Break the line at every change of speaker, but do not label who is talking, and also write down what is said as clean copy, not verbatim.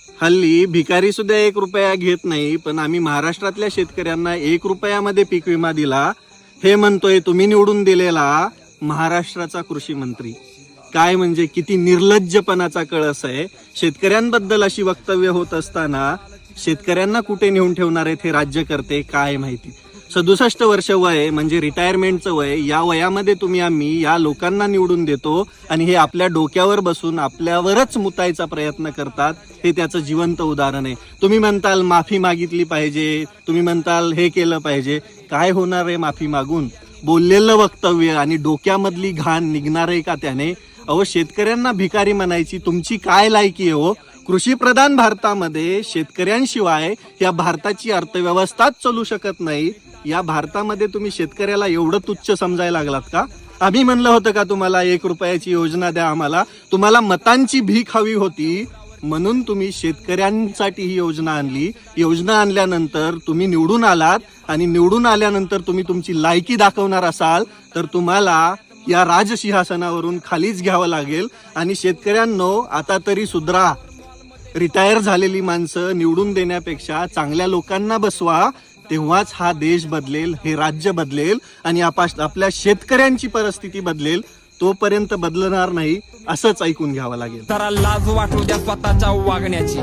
हल्ली भिकारी सुद्धा 1 रुपया घेत नाही, पण आम्ही महाराष्ट्रातल्या शेतकऱ्यांना 1 रुपयामध्ये पीक विमा दिला हे म्हणतोय तुम्ही निवडून दिलेला महाराष्ट्राचा कृषी मंत्री. काय म्हणजे किती निर्लज्जपणाचा कळस आहे. शेतकऱ्यांबद्दल अशी वक्तव्य होत असताना शेतकऱ्यांना कुठे नेऊन ठेवणार आहेत हे राज्यकर्ते काय माहिती. 67 वर्ष वय म्हणजे रिटायरमेंटचं वय, या वयामध्ये तुम्ही आम्ही या लोकांना निवडून देतो आणि हे आपल्या डोक्यावर बसून आपल्यावरच मुतायचा प्रयत्न करतात. हे त्याचं जिवंत उदाहरण आहे. तुम्ही म्हणताल माफी मागितली पाहिजे, तुम्ही म्हणताल हे केलं पाहिजे. काय होणार आहे माफी मागून? बोललेलं वक्तव्य आणि डोक्यामधली घाण निघणार आहे का त्याने? अहो, शेतकऱ्यांना भिकारी म्हणायची तुमची काय लायकी आहे हो? कृषीप्रधान भारतामध्ये शेतकऱ्यांशिवाय या भारताची अर्थव्यवस्थाच चालू शकत नाही. या भारतामध्ये तुम्ही शेतकऱ्याला एवढं तुच्छ समजायला लागलात का? आम्ही म्हणलं होतं का तुम्हाला 1 रुपयाची योजना द्या आम्हाला? तुम्हाला मतांची भीक हवी होती म्हणून तुम्ही शेतकऱ्यांसाठी ही योजना आणली. योजना आणल्यानंतर तुम्ही निवडून आलात आणि निवडून आल्यानंतर तुम्ही तुमची लायकी दाखवणार असाल तर तुम्हाला या राजसिंहासनावरून खालीच घ्यावं लागेल. आणि शेतकऱ्यांनो, आता तरी सुधरा. रिटायर झालेली माणसं निवडून देण्यापेक्षा चांगल्या लोकांना बसवा, तेव्हाच हा देश बदलेल, हे राज्य बदलेल आणि आपल्या शेतकऱ्यांची परिस्थिती बदलेल. तोपर्यंत बदलणार नाही असंच ऐकून घ्यावं लागेल.
जरा लाज वाटू द्या स्वतःच्या वागण्याची.